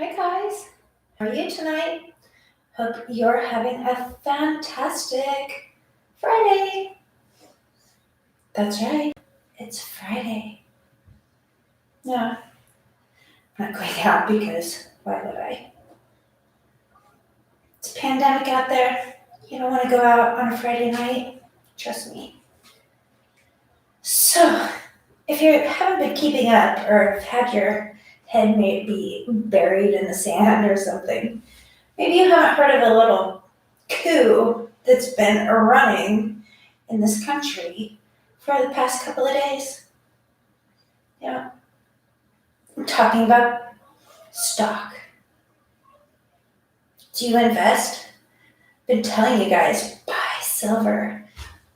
Hi guys, how are you tonight? Hope you're having a fantastic Friday. That's right, it's Friday. No, I'm not going out because why would I? It's a pandemic out there. You don't want to go out on a Friday night. Trust me. So, if you haven't been keeping up or have had your head maybe buried in the sand or something, maybe you haven't heard of a little coup that's been running in this country for the past couple of days. Yeah, I'm talking about stock. Do you invest? Been telling you guys, buy silver.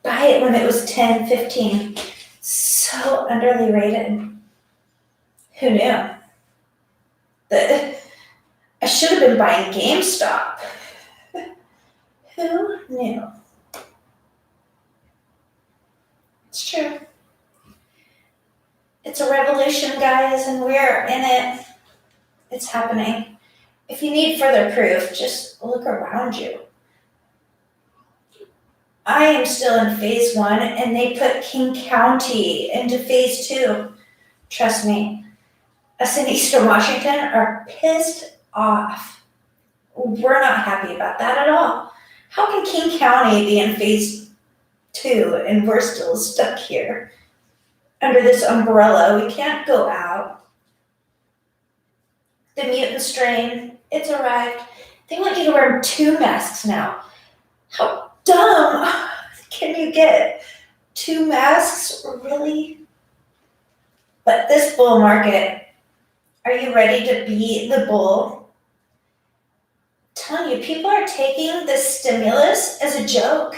Buy it when it was 10, 15. So underly rated. Who knew? That I should have been buying GameStop. Who knew? It's true. It's a revolution, guys, and we're in it. It's happening. If you need further proof, just look around you. I am still in phase 1, and they put King County into phase 2. Trust me, us in Eastern Washington are pissed off. We're not happy about that at all. How can King County be in phase 2 and we're still stuck here under this umbrella? We can't go out. The mutant strain, it's arrived. They want you to wear 2 masks now. How dumb can you get? 2 masks, really? But this bull market, are you ready to be the bull? I'm telling you, people are taking this stimulus as a joke.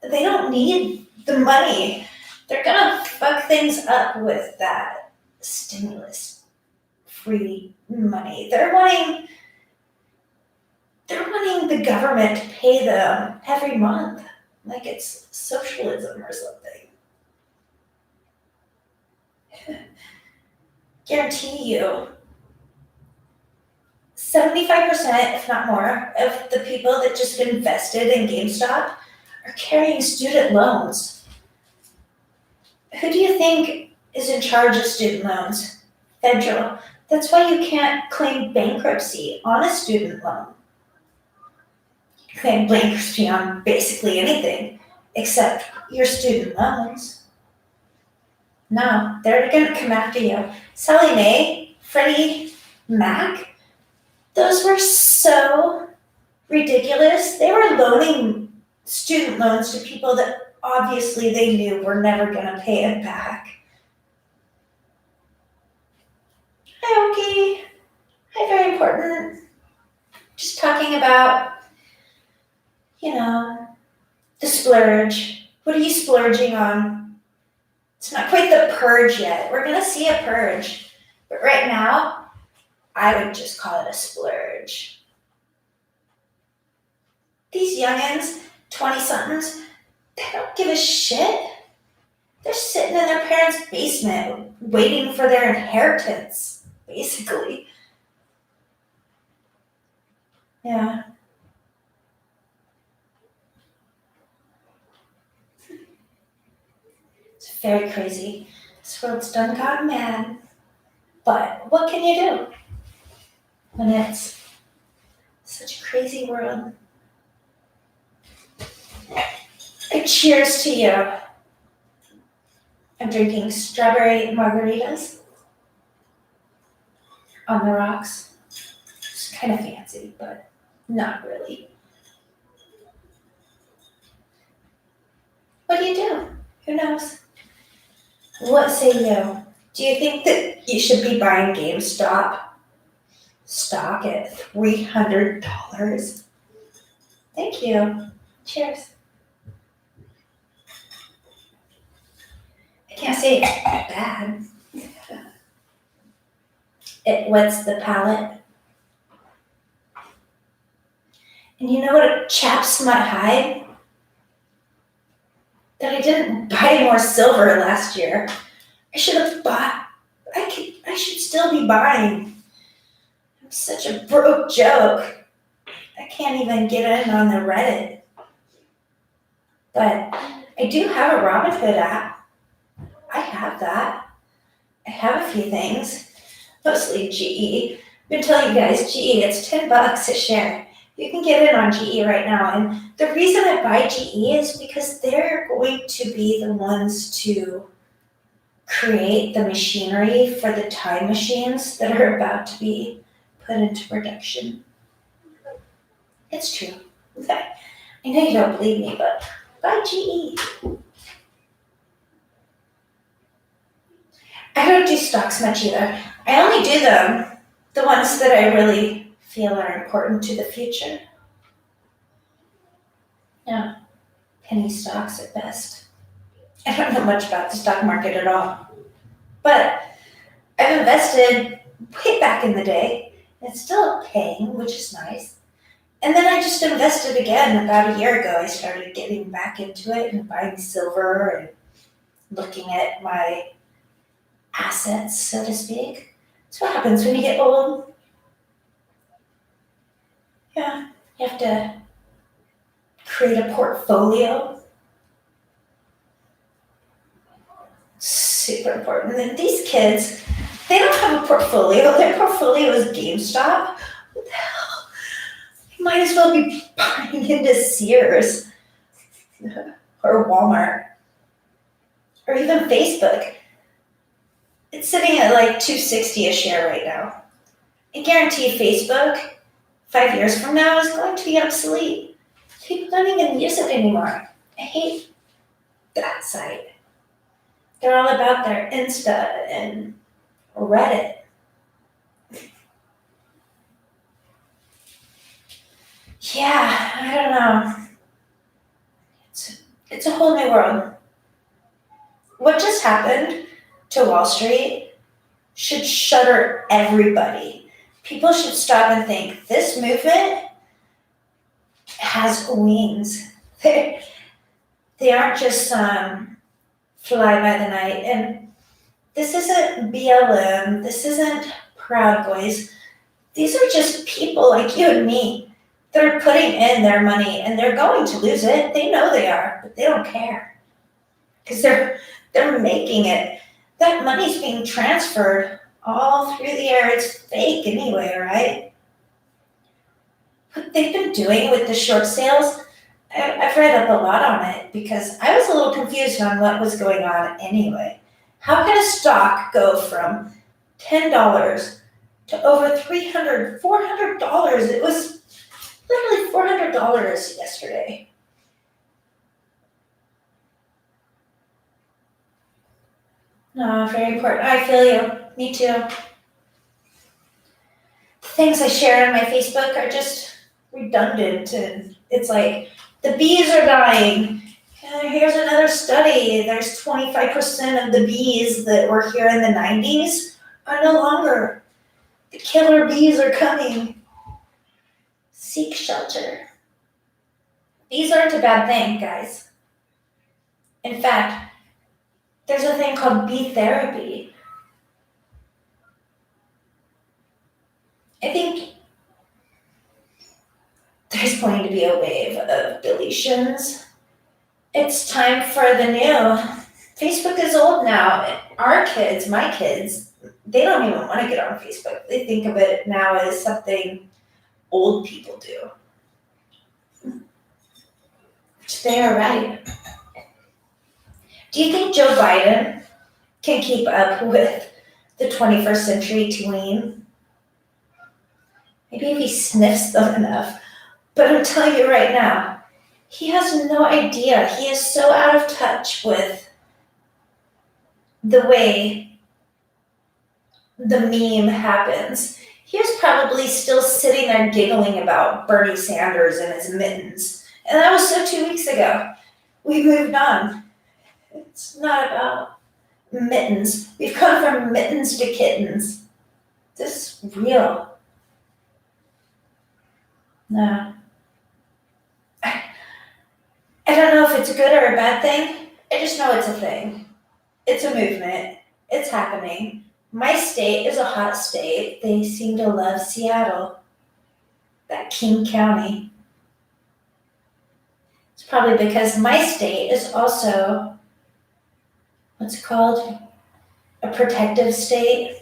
They don't need the money. They're gonna fuck things up with that stimulus free money. They're wanting the government to pay them every month, like it's socialism or something. Guarantee you, 75%, if not more, of the people that just invested in GameStop are carrying student loans. Who do you think is in charge of student loans? Federal. That's why you can't claim bankruptcy on a student loan. You claim bankruptcy on basically anything except your student loans. No, they're gonna come after you. Sallie Mae, Freddie Mac, those were so ridiculous. They were loaning student loans to people that obviously they knew were never gonna pay it back. Hi, Oki. Hi, very important. Just talking about, the splurge. What are you splurging on? It's not quite the purge yet. We're gonna see a purge. But right now, I would just call it a splurge. These youngins, 20-somethings, they don't give a shit. They're sitting in their parents' basement waiting for their inheritance, basically. Yeah. It's very crazy. This world's done gotten mad. But what can you do when it's such a crazy world? Cheers to you. I'm drinking strawberry margaritas on the rocks. It's kind of fancy, but not really. What do you do? Who knows? What say you? Do you think that you should be buying GameStop stock at $300? Thank you. Cheers. I can't say it's bad. It wets the palate. And you know what chaps might hide? That I didn't buy more silver last year. I should have bought. I should still be buying. I'm such a broke joke. I can't even get in on the Reddit. But I do have a Robinhood app. I have that. I have a few things, mostly GE. I've been telling you guys, GE, it's $10 a share. You can get in on GE right now. And the reason I buy GE is because they're going to be the ones to create the machinery for the time machines that are about to be put into production. It's true. I know you don't believe me, but buy GE. I don't do stocks much either. I only do them, the ones that I really feel are important to the future. Yeah, penny stocks at best. I don't know much about the stock market at all. But I've invested way back in the day. It's still paying, which is nice. And then I just invested again about a year ago. I started getting back into it and buying silver and looking at my assets, so to speak. That's what happens when you get old. Yeah, you have to create a portfolio. Super important. And these kids, they don't have a portfolio. Their portfolio is GameStop. What the hell? You might as well be buying into Sears or Walmart or even Facebook. It's sitting at like $2.60 a share right now. I guarantee Facebook 5 years from now is going to be obsolete. People don't even use it anymore. I hate that site. They're all about their Insta and Reddit. Yeah, I don't know. It's a whole new world. What just happened to Wall Street should shudder everybody. People should stop and think, this movement has wings. They aren't just fly by the night. And this isn't BLM. This isn't Proud Boys. These are just people like you and me that are putting in their money, and they're going to lose it. They know they are, but they don't care because they're making it. That money's being transferred all through the air. It's fake anyway, right? What they've been doing with the short sales, I've read up a lot on it because I was a little confused on what was going on anyway. How can a stock go from $10 to over $300, $400? It was literally $400 yesterday. No, very important. I feel you. Me too. The things I share on my Facebook are just redundant, and it's like the bees are dying. Here's another study. There's 25% of the bees that were here in the 90s are no longer. The killer bees are coming. Seek shelter. Bees aren't a bad thing, guys. In fact, there's a thing called bee therapy. I think there's going to be a wave of deletions. It's time for the new. Facebook is old now. Our kids, my kids, they don't even want to get on Facebook. They think of it now as something old people do. Which they are right. Do you think Joe Biden can keep up with the 21st century tween? Maybe if he sniffs them enough. But I'm telling you right now, he has no idea. He is so out of touch with the way the meme happens. He was probably still sitting there giggling about Bernie Sanders and his mittens. And that was so 2 weeks ago. We moved on. It's not about mittens. We've gone from mittens to kittens. This is real. No. I don't know if it's a good or a bad thing. I just know it's a thing. It's a movement. It's happening. My state is a hot state. They seem to love Seattle, that King County. It's probably because my state is also, what's it called? A protective state.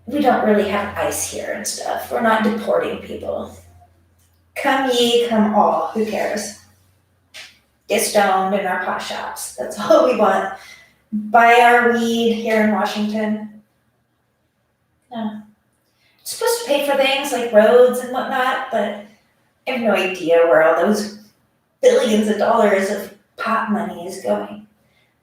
We don't really have ICE here and stuff. We're not deporting people. Come ye, come all. Who cares? Get stoned in our pot shops. That's all we want. Buy our weed here in Washington. No. It's supposed to pay for things like roads and whatnot, but I have no idea where all those billions of dollars of pot money is going.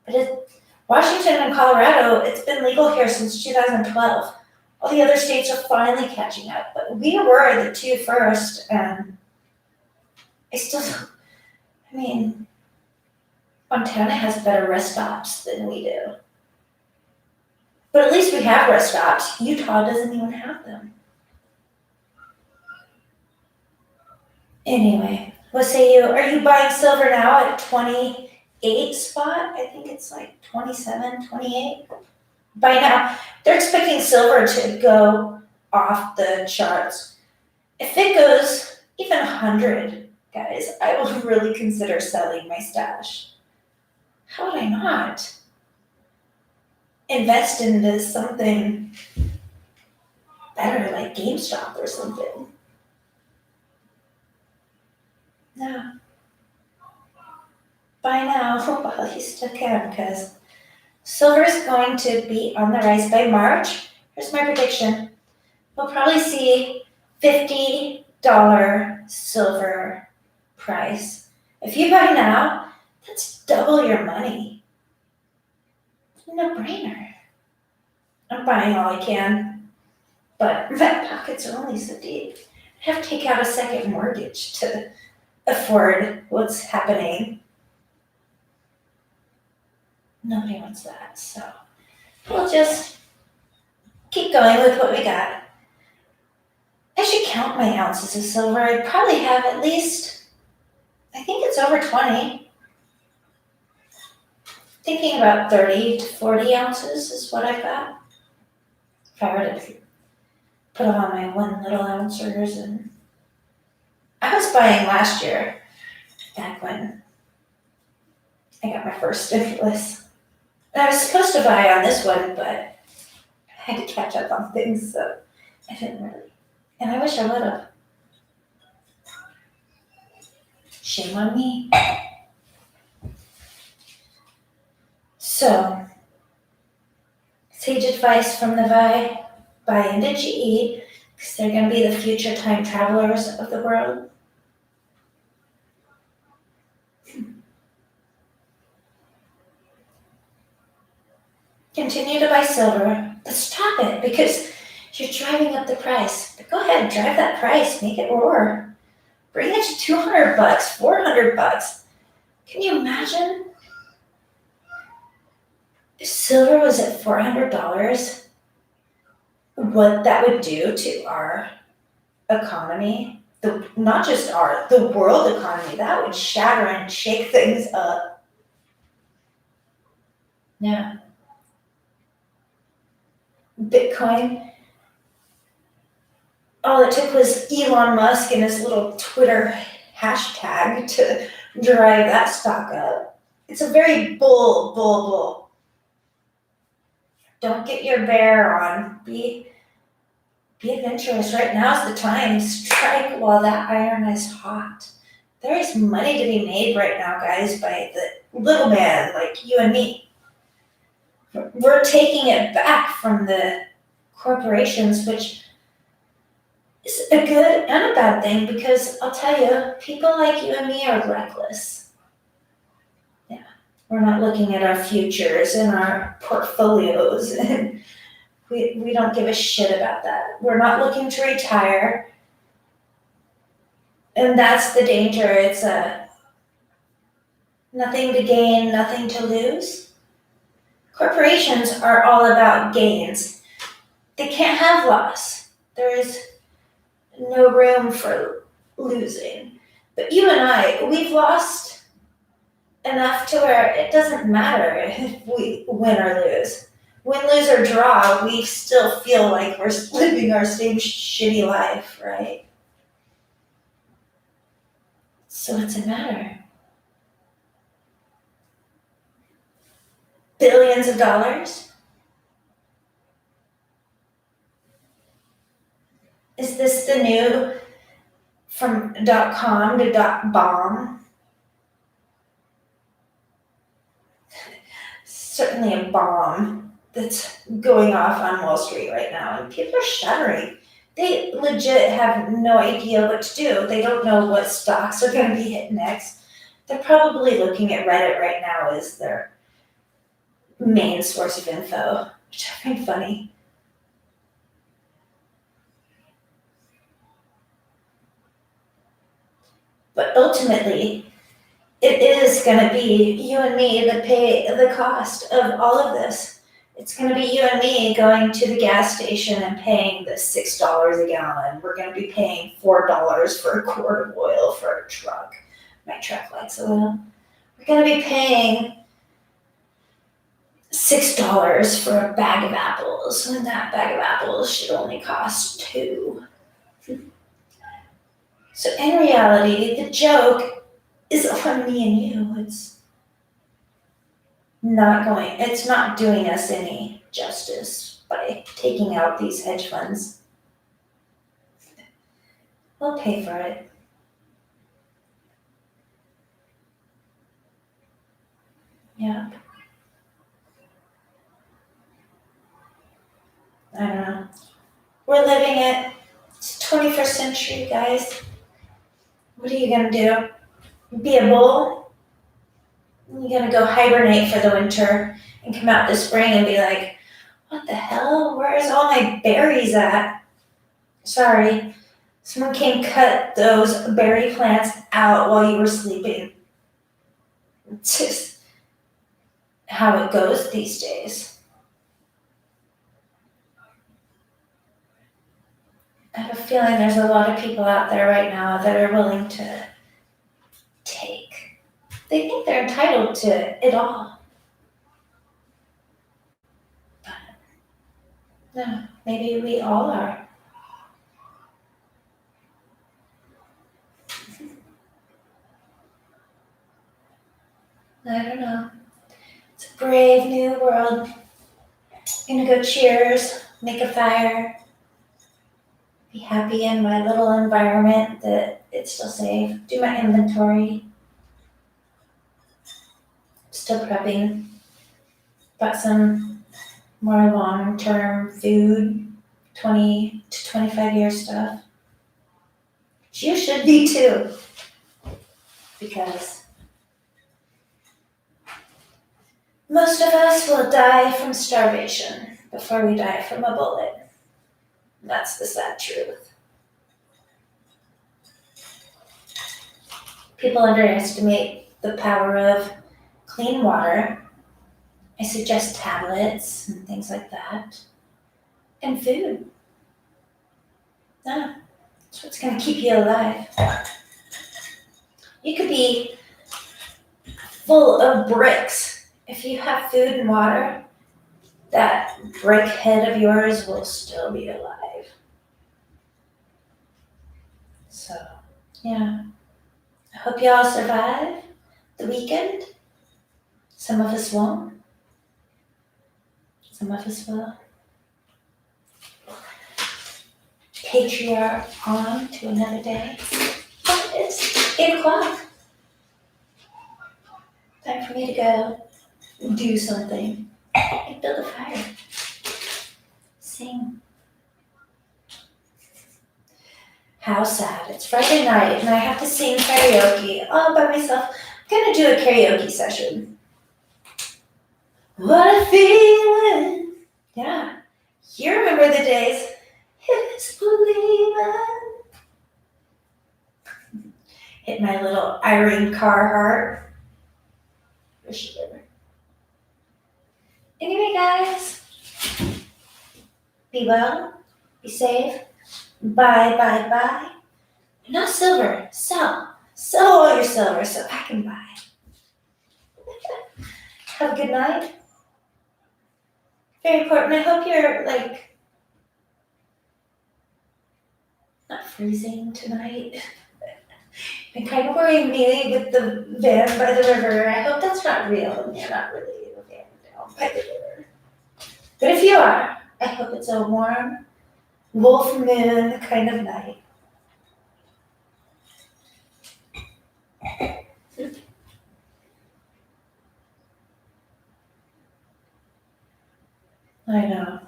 But Washington and Colorado, it's been legal here since 2012. All the other states are finally catching up, but we were the two first, and Montana has better rest stops than we do. But at least we have rest stops. Utah doesn't even have them. Anyway, what say you? Are you buying silver now at 28 spot? I think it's like 27, 28. By now, they're expecting silver to go off the charts. If it goes even 100, guys, I will really consider selling my stash. How would I not? Invest into something better like GameStop or something. No. Buy now while you still can, because silver is going to be on the rise by March. Here's my prediction. We'll probably see $50 silver price. If you buy now, that's double your money. No brainer. I'm buying all I can, but my pockets are only so deep. I have to take out a second mortgage to afford what's happening. Nobody wants that, so we'll just keep going with what we got. I should count my ounces of silver. I probably have at least, I think it's over 20. Thinking about 30 to 40 ounces is what I've got. If I were to put on my 1 little ouncers, and I was buying last year, back when I got my first stimulus. And I was supposed to buy on this one, but I had to catch up on things, so I didn't really. And I wish I would have. Shame on me. So, sage advice from the Vi, buy into GE, because they're going to be the future time travelers of the world. Continue to buy silver, but stop it, because you're driving up the price. But go ahead, drive that price, make it roar. Bring it to $200, $400. Can you imagine? If silver was at $400, what that would do to our economy, not just the world economy, that would shatter and shake things up. Yeah. Bitcoin, all it took was Elon Musk and his little Twitter hashtag to drive that stock up. It's a very bull. Don't get your bear on. Be adventurous. Right now's the time. Strike while that iron is hot. There is money to be made right now, guys, by the little man like you and me. We're taking it back from the corporations, which is a good and a bad thing, because I'll tell you, people like you and me are reckless. Yeah, we're not looking at our futures and our portfolios, and we don't give a shit about that. We're not looking to retire, and that's the danger. It's nothing to gain, nothing to lose. Corporations are all about gains. They can't have loss. There is no room for losing. But you and I, we've lost enough to where it doesn't matter if we win or lose. Win, lose, or draw, we still feel like we're living our same shitty life, right? So what's it matter? Billions of dollars? Is this the new from .com to .bomb? Certainly a bomb that's going off on Wall Street right now, and people are shuddering. They legit have no idea what to do. They don't know what stocks are going to be hit next. They're probably looking at Reddit right now as their main source of info, which I find funny. But ultimately, it is going to be you and me that pay the cost of all of this. It's going to be you and me going to the gas station and paying the $6 a gallon. We're going to be paying $4 for a quart of oil for a truck. My truck likes oil. We're going to be paying $6 for a bag of apples, when that bag of apples should only cost $2. So in reality, the joke is on me and you. It's not doing us any justice by taking out these hedge funds. We'll pay for it. Yeah. I don't know. We're living it. It's 21st century, guys. What are you gonna do? Be a bull? You're gonna go hibernate for the winter and come out this spring and be like, what the hell? Where's all my berries at? Sorry, someone came cut those berry plants out while you were sleeping. It's just how it goes these days. I have a feeling there's a lot of people out there right now that are willing to take. They think they're entitled to it all. But no, maybe we all are. I don't know. It's a brave new world. I'm gonna go cheers, make a fire, be happy in my little environment that it's still safe, do my inventory. Still prepping. Bought some more long-term food, 20 to 25 year stuff. You should be too, because most of us will die from starvation before we die from a bullet. That's the sad truth. People underestimate the power of clean water. I suggest tablets and things like that. And food. Yeah, that's what's going to keep you alive. You could be full of bricks. If you have food and water, that brick head of yours will still be alive. So, yeah. I hope you all survive the weekend. Some of us won't. Some of us will. Patriarch on to another day. But it's 8 o'clock. Time for me to go do something. And build a fire. Sing. How sad. It's Friday night and I have to sing karaoke all by myself. I'm gonna do a karaoke session. What a feeling. Yeah. You remember the days. It's believing. Hit my little Irene Carhart. Anyway, guys, be well, be safe, bye. Not silver, sell all your silver so I can buy. Have a good night. Very important. I hope you're not freezing tonight. Been kind of worrying me with the van by the river. I hope that's not real and you're not really in a van down by the river. But if you are, I hope it's a warm, wolf moon kind of night. I know.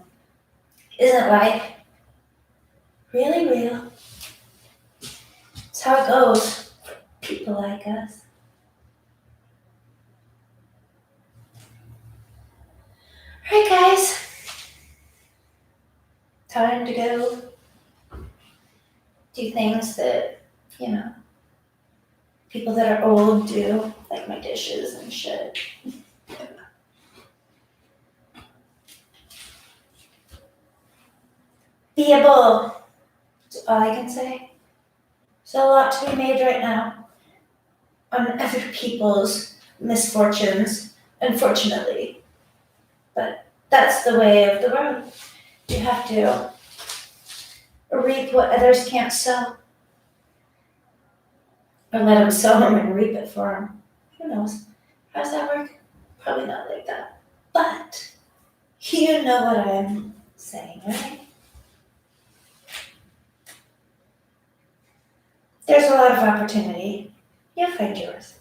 Isn't life really real? It's how it goes for people like us. Alright, guys. Time to go do things that, people that are old do, like my dishes and shit. Be a bull. That's all I can say. There's a lot to be made right now on other people's misfortunes, unfortunately. But that's the way of the world. You have to reap what others can't sow. Or let them sow them and reap it for them. Who knows? How does that work? Probably not like that. But you know what I'm saying, right? There's a lot of opportunity. You'll find yours.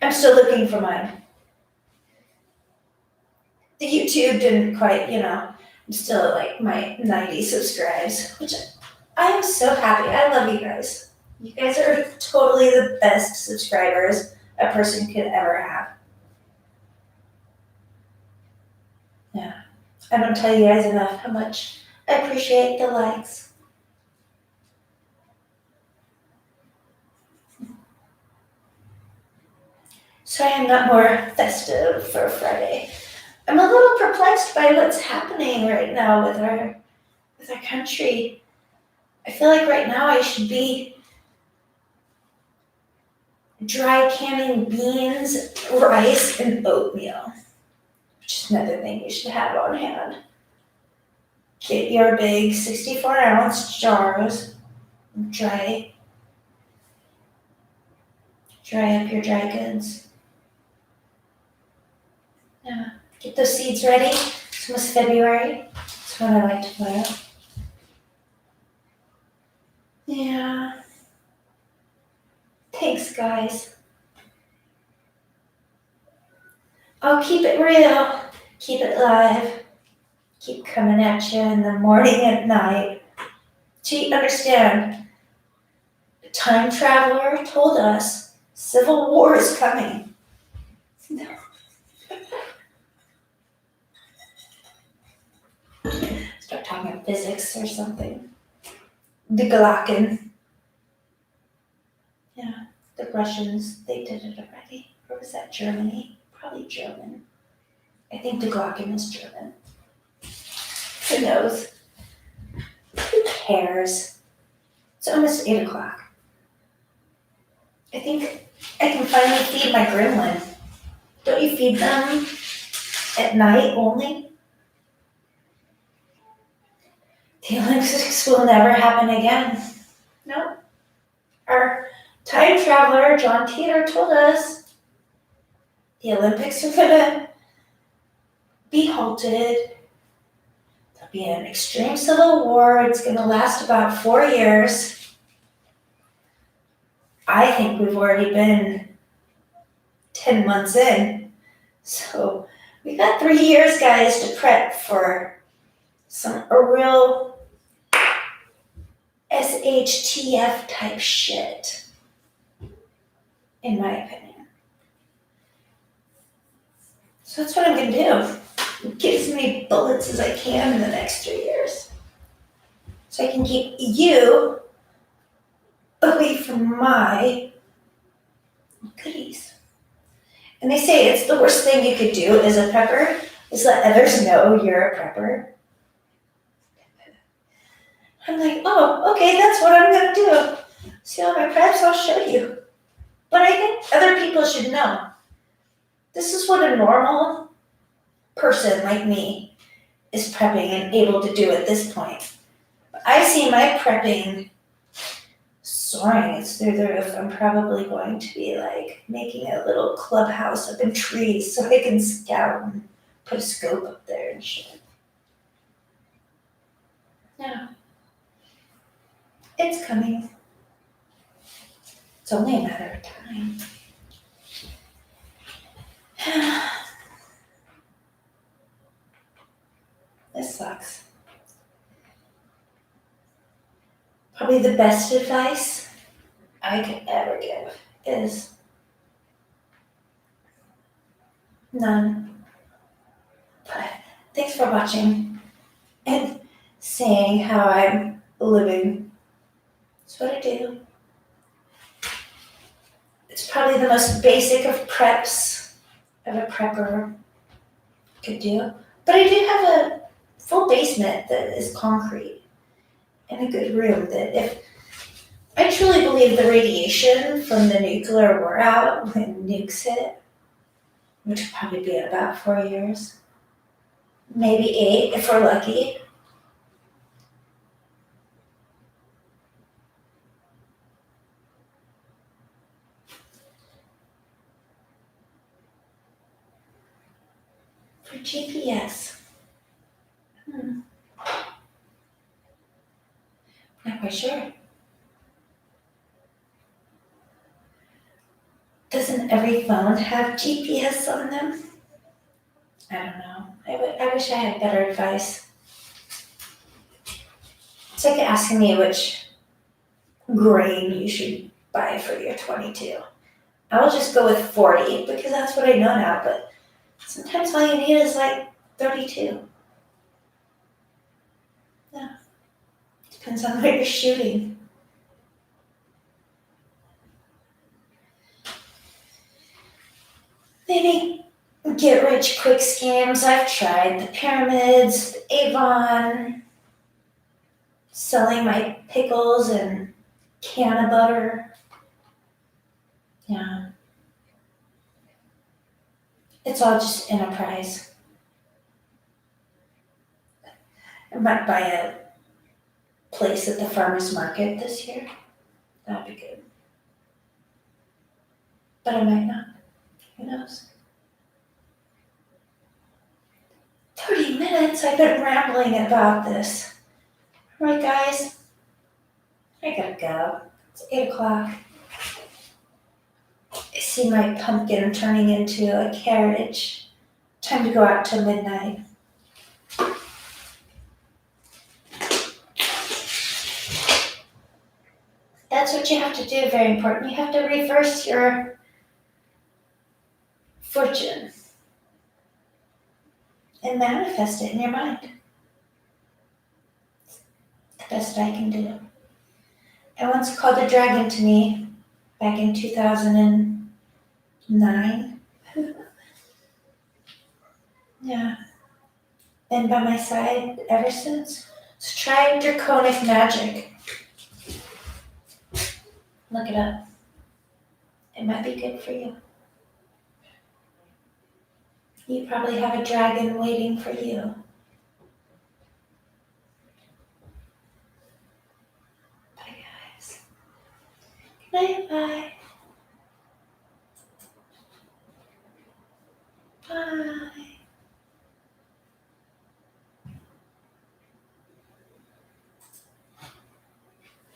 I'm still looking for mine. The YouTube didn't quite, I'm still at my 90 subscribes, which I am so happy. I love you guys. You guys are totally the best subscribers a person could ever have. Yeah. I don't tell you guys enough how much I appreciate the likes. So I am not more festive for Friday. I'm a little perplexed by what's happening right now with our country. I feel like right now I should be dry canning beans, rice, and oatmeal, which is another thing you should have on hand. Get your big 64-ounce jars, dry up your dry goods. Yeah. Get those seeds ready. It's almost February. That's when I like to plant. Yeah. Thanks, guys. I'll keep it real. Keep it live. Keep coming at you in the morning and night. Do you understand? The time traveler told us civil war is coming. No. Start talking about physics or something. The Galakan. Yeah, the Russians, they did it already. Or was that Germany? Probably German. I think the Galakan is German. Who knows? Who cares? It's almost 8 o'clock. I think I can finally feed my gremlin. Don't you feed them at night only? The Olympics will never happen again. No. Our time traveler, John Teeter, told us the Olympics are gonna be halted. There'll be an extreme civil war. It's gonna last about 4 years. I think we've already been 10 months in. So we got 3 years, guys, to prep for a real SHTF type shit, in my opinion. So that's what I'm gonna do. Get as many bullets as I can in the next 3 years. So I can keep you away from my goodies. And they say it's the worst thing you could do as a prepper is let others know you're a prepper. I'm like, oh, okay, that's what I'm gonna do. See all my preps, I'll show you. But I think other people should know This is what a normal person like me is prepping and able to do at this point. I see my prepping soaring. It's through the roof. I'm probably going to be like making a little clubhouse up in trees so I can scout and put a scope up there and shit. Yeah. It's coming. It's only a matter of time. This sucks. Probably the best advice I could ever give is none. But thanks for watching and saying how I'm living. It's what I do. It's probably the most basic of preps of a prepper could do. But I do have a full basement that is concrete and a good room that if I truly believe the radiation from the nuclear war out when nukes hit, which will probably be in about 4 years, maybe 8 if we're lucky. For GPS. Not quite sure. Doesn't every phone have GPS on them? I don't know. I wish I had better advice. It's like asking me which grain you should buy for your 22. I will just go with 40 because that's what I know now, but sometimes all you need is like 32. Yeah. Depends on what you're shooting. Maybe get rich quick schemes. I've tried the pyramids, the Avon, selling my pickles and can of butter. Yeah. It's all just enterprise. I might buy a place at the farmer's market this year. That'd be good. But I might not. Who knows? 30 minutes? I've been rambling about this. All right, guys. I gotta go. It's 8 o'clock. I see my pumpkin turning into a carriage. Time to go out till midnight. That's what you have to do, very important. You have to reverse your fortune and manifest it in your mind. The best I can do. I once called a dragon to me back in 2009. Yeah. Been by my side ever since. So try draconic magic. Look it up. It might be good for you. You probably have a dragon waiting for you. Bye, guys. Good night, bye. Bye.